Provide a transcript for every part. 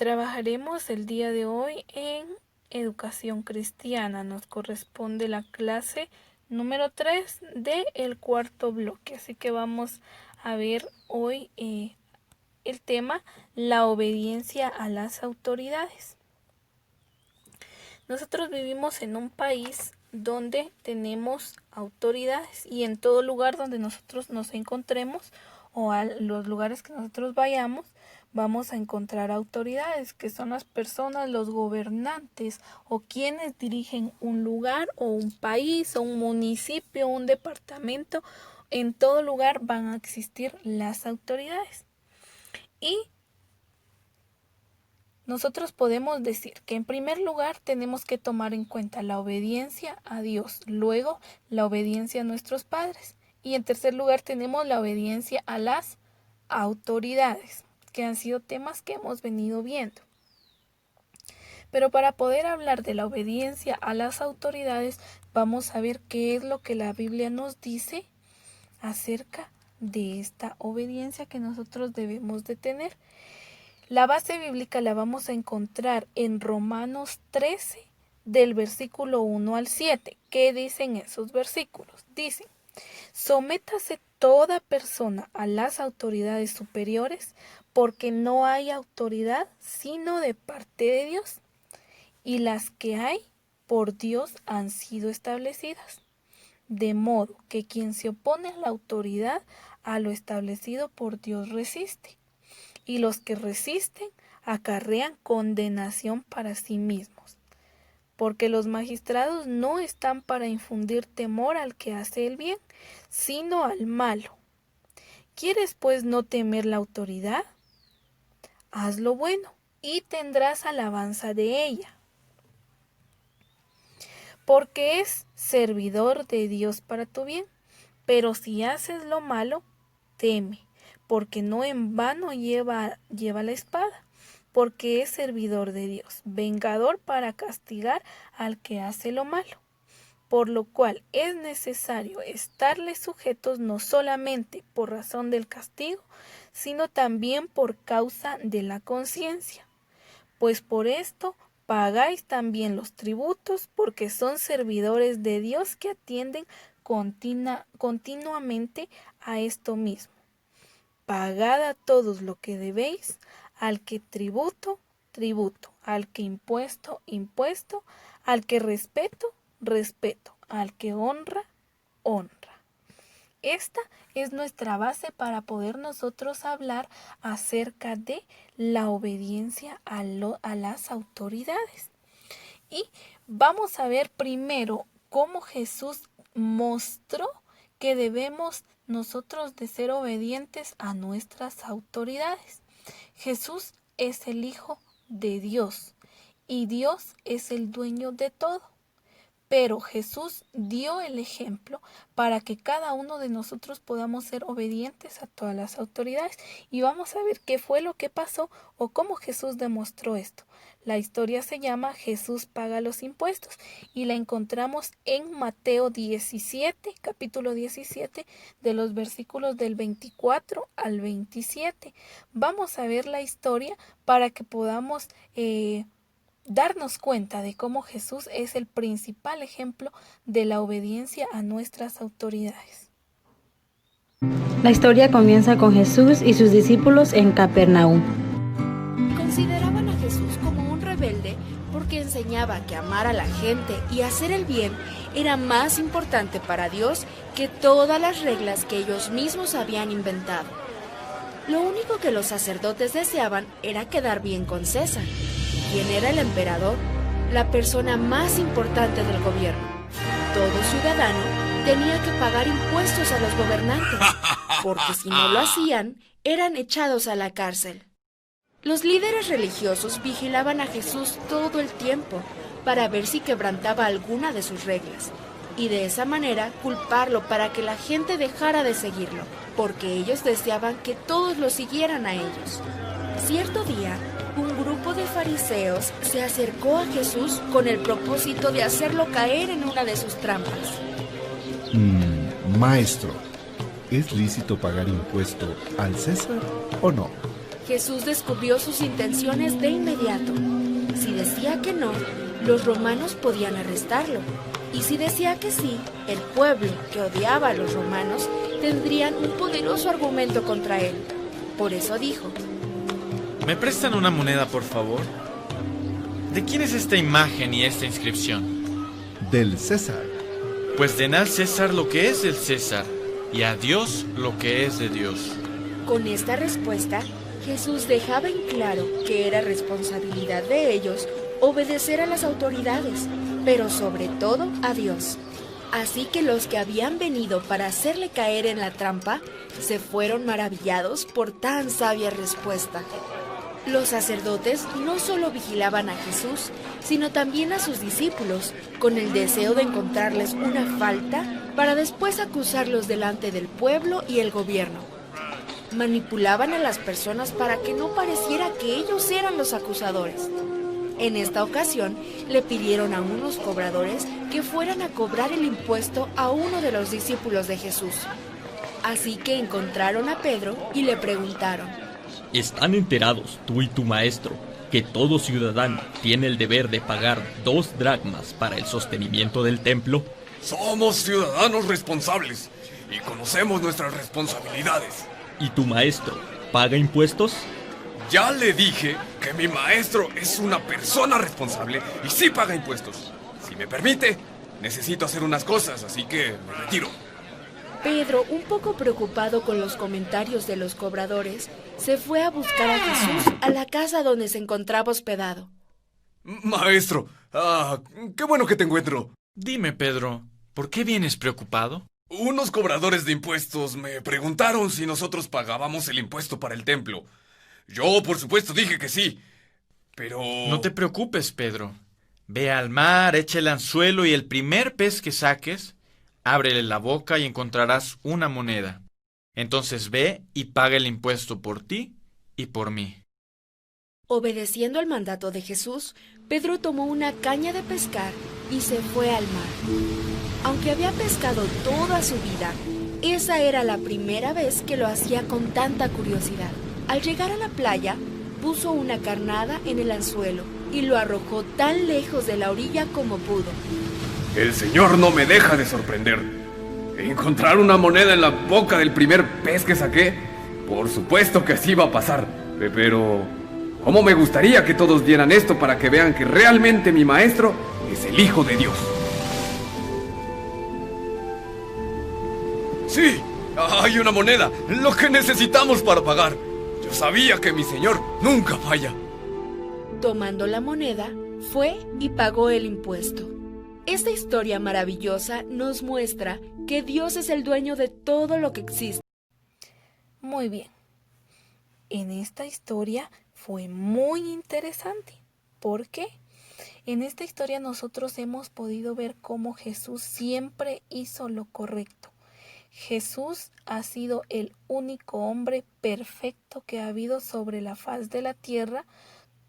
Trabajaremos el día de hoy en educación cristiana. Nos corresponde la clase número 3 del cuarto bloque. Así que vamos a ver hoy el tema, la obediencia a las autoridades. Nosotros vivimos en un país donde tenemos autoridades y en todo lugar donde nosotros nos encontremos o a los lugares que nosotros vayamos, vamos a encontrar autoridades, que son las personas, los gobernantes o quienes dirigen un lugar o un país o un municipio, un departamento. En todo lugar van a existir las autoridades. Y nosotros podemos decir que en primer lugar tenemos que tomar en cuenta la obediencia a Dios, luego la obediencia a nuestros padres y en tercer lugar tenemos la obediencia a las autoridades, que han sido temas que hemos venido viendo. Pero para poder hablar de la obediencia a las autoridades, vamos a ver qué es lo que la Biblia nos dice acerca de esta obediencia que nosotros debemos de tener. La base bíblica la vamos a encontrar en Romanos 13, del versículo 1 al 7. ¿Qué dicen esos versículos? Dicen: sométase toda persona a las autoridades superiores, porque no hay autoridad sino de parte de Dios, y las que hay por Dios han sido establecidas. De modo que quien se opone a la autoridad, a lo establecido por Dios resiste, y los que resisten acarrean condenación para sí mismos, porque los magistrados no están para infundir temor al que hace el bien, sino al malo. ¿Quieres pues no temer la autoridad? Haz lo bueno y tendrás alabanza de ella, porque es servidor de Dios para tu bien. Pero si haces lo malo, teme, porque no en vano lleva la espada, porque es servidor de Dios, vengador para castigar al que hace lo malo. Por lo cual es necesario estarles sujetos no solamente por razón del castigo, sino también por causa de la conciencia. Pues por esto pagáis también los tributos, porque son servidores de Dios que atienden continuamente a esto mismo. Pagad a todos lo que debéis, al que tributo, tributo, al que impuesto, impuesto, al que respeto, respeto, al que honra, honra. Esta es nuestra base para poder nosotros hablar acerca de la obediencia a las autoridades. Y vamos a ver primero cómo Jesús mostró que debemos nosotros de ser obedientes a nuestras autoridades. Jesús es el Hijo de Dios y Dios es el dueño de todo. Pero Jesús dio el ejemplo para que cada uno de nosotros podamos ser obedientes a todas las autoridades. Y vamos a ver qué fue lo que pasó o cómo Jesús demostró esto. La historia se llama Jesús paga los impuestos y la encontramos en Mateo 17, capítulo 17, de los versículos del 24 al 27. Vamos a ver la historia para que podamos darnos cuenta de cómo Jesús es el principal ejemplo de la obediencia a nuestras autoridades. La historia comienza con Jesús y sus discípulos en Capernaum. Consideraban a Jesús como un rebelde porque enseñaba que amar a la gente y hacer el bien era más importante para Dios que todas las reglas que ellos mismos habían inventado. Lo único que los sacerdotes deseaban era quedar bien con César, quien era el emperador, la persona más importante del gobierno. Todo ciudadano tenía que pagar impuestos a los gobernantes, porque si no lo hacían, eran echados a la cárcel. Los líderes religiosos vigilaban a Jesús todo el tiempo para ver si quebrantaba alguna de sus reglas, y de esa manera culparlo para que la gente dejara de seguirlo, porque ellos deseaban que todos lo siguieran a ellos. Cierto día, un grupo de fariseos se acercó a Jesús con el propósito de hacerlo caer en una de sus trampas. Maestro, ¿es lícito pagar impuesto al César o no? Jesús descubrió sus intenciones de inmediato. Si decía que no, los romanos podían arrestarlo. Y si decía que sí, el pueblo, que odiaba a los romanos, tendrían un poderoso argumento contra él. Por eso dijo: ¿Me prestan una moneda, por favor? ¿De quién es esta imagen y esta inscripción? Del César. Pues den al César lo que es del César, y a Dios lo que es de Dios. Con esta respuesta, Jesús dejaba en claro que era responsabilidad de ellos obedecer a las autoridades, pero sobre todo a Dios. Así que los que habían venido para hacerle caer en la trampa se fueron maravillados por tan sabia respuesta. Los sacerdotes no solo vigilaban a Jesús, sino también a sus discípulos, con el deseo de encontrarles una falta para después acusarlos delante del pueblo y el gobierno. Manipulaban a las personas para que no pareciera que ellos eran los acusadores. En esta ocasión, le pidieron a unos cobradores que fueran a cobrar el impuesto a uno de los discípulos de Jesús. Así que encontraron a Pedro y le preguntaron: ¿Están enterados tú y tu maestro que todo ciudadano tiene el deber de pagar 2 dracmas para el sostenimiento del templo? Somos ciudadanos responsables y conocemos nuestras responsabilidades. ¿Y tu maestro paga impuestos? Ya le dije que mi maestro es una persona responsable y sí paga impuestos. Si me permite, necesito hacer unas cosas, así que me retiro. Pedro, un poco preocupado con los comentarios de los cobradores, se fue a buscar a Jesús a la casa donde se encontraba hospedado. Maestro, qué bueno que te encuentro. Dime, Pedro, ¿por qué vienes preocupado? Unos cobradores de impuestos me preguntaron si nosotros pagábamos el impuesto para el templo. Yo, por supuesto, dije que sí, pero... No te preocupes, Pedro. Ve al mar, echa el anzuelo y el primer pez que saques, ábrele la boca y encontrarás una moneda. Entonces ve y paga el impuesto por ti y por mí. Obedeciendo al mandato de Jesús, Pedro tomó una caña de pescar y se fue al mar. Aunque había pescado toda su vida, esa era la primera vez que lo hacía con tanta curiosidad. Al llegar a la playa, puso una carnada en el anzuelo y lo arrojó tan lejos de la orilla como pudo. El Señor no me deja de sorprender. ¿Encontrar una moneda en la boca del primer pez que saqué? Por supuesto que así va a pasar. Pero ¿cómo me gustaría que todos vieran esto para que vean que realmente mi maestro es el Hijo de Dios? ¡Sí! ¡Hay una moneda! ¡Lo que necesitamos para pagar! Yo sabía que mi Señor nunca falla. Tomando la moneda, fue y pagó el impuesto. Esta historia maravillosa nos muestra que Dios es el dueño de todo lo que existe. Muy bien. En esta historia fue muy interesante. ¿Por qué? En esta historia nosotros hemos podido ver cómo Jesús siempre hizo lo correcto. Jesús ha sido el único hombre perfecto que ha habido sobre la faz de la tierra.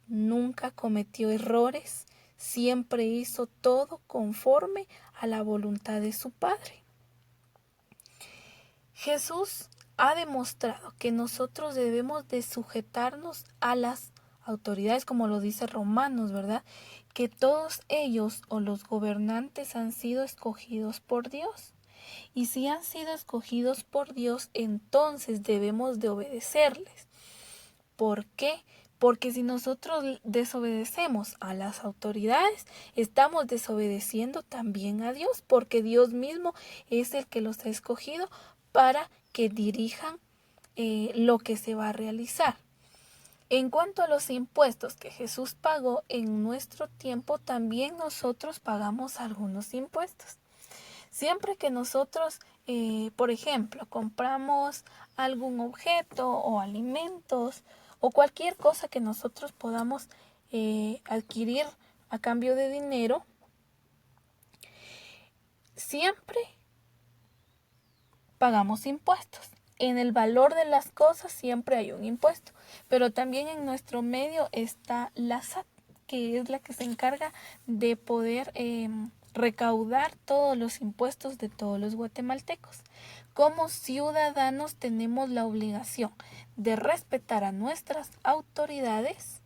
Nunca cometió errores. Siempre hizo todo conforme a la voluntad de su Padre. Jesús ha demostrado que nosotros debemos de sujetarnos a las autoridades, como lo dice Romanos, ¿verdad? Que todos ellos o los gobernantes han sido escogidos por Dios. Y si han sido escogidos por Dios, entonces debemos de obedecerles. ¿Por qué? Porque si nosotros desobedecemos a las autoridades, estamos desobedeciendo también a Dios, porque Dios mismo es el que los ha escogido para que dirijan lo que se va a realizar. En cuanto a los impuestos que Jesús pagó en nuestro tiempo, también nosotros pagamos algunos impuestos. Siempre que nosotros, por ejemplo, compramos algún objeto o alimentos o cualquier cosa que nosotros podamos adquirir a cambio de dinero, siempre pagamos impuestos. En el valor de las cosas siempre hay un impuesto, pero también en nuestro medio está la SAT, que es la que se encarga de poder recaudar todos los impuestos de todos los guatemaltecos. Como ciudadanos tenemos la obligación de respetar a nuestras autoridades,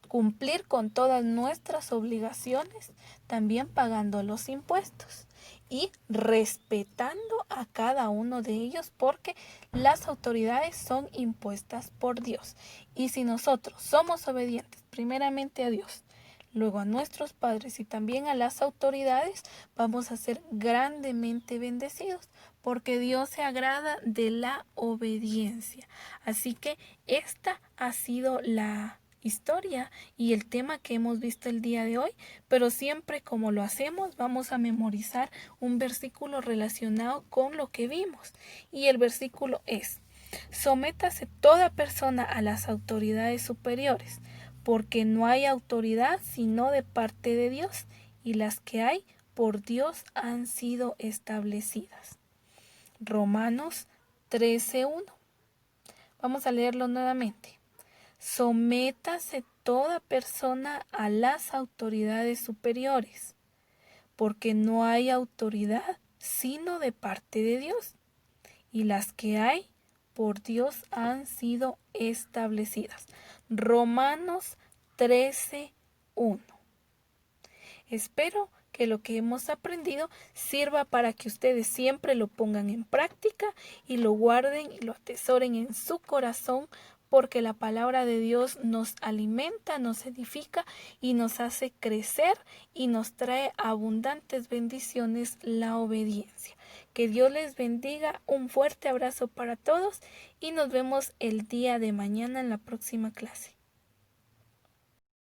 cumplir con todas nuestras obligaciones, también pagando los impuestos y respetando a cada uno de ellos, porque las autoridades son impuestas por Dios. Y si nosotros somos obedientes primeramente a Dios, luego a nuestros padres y también a las autoridades, vamos a ser grandemente bendecidos, porque Dios se agrada de la obediencia. Así que esta ha sido la historia y el tema que hemos visto el día de hoy, pero siempre como lo hacemos vamos a memorizar un versículo relacionado con lo que vimos, y el versículo es: sométase toda persona a las autoridades superiores, porque no hay autoridad sino de parte de Dios, y las que hay por Dios han sido establecidas. Romanos 13:1. Vamos a leerlo nuevamente. Sométase toda persona a las autoridades superiores, porque no hay autoridad sino de parte de Dios, y las que hay por Dios han sido establecidas. Romanos 13:1. Espero que lo que hemos aprendido sirva para que ustedes siempre lo pongan en práctica y lo guarden y lo atesoren en su corazón, porque la palabra de Dios nos alimenta, nos edifica y nos hace crecer y nos trae abundantes bendiciones la obediencia. Que Dios les bendiga, un fuerte abrazo para todos y nos vemos el día de mañana en la próxima clase.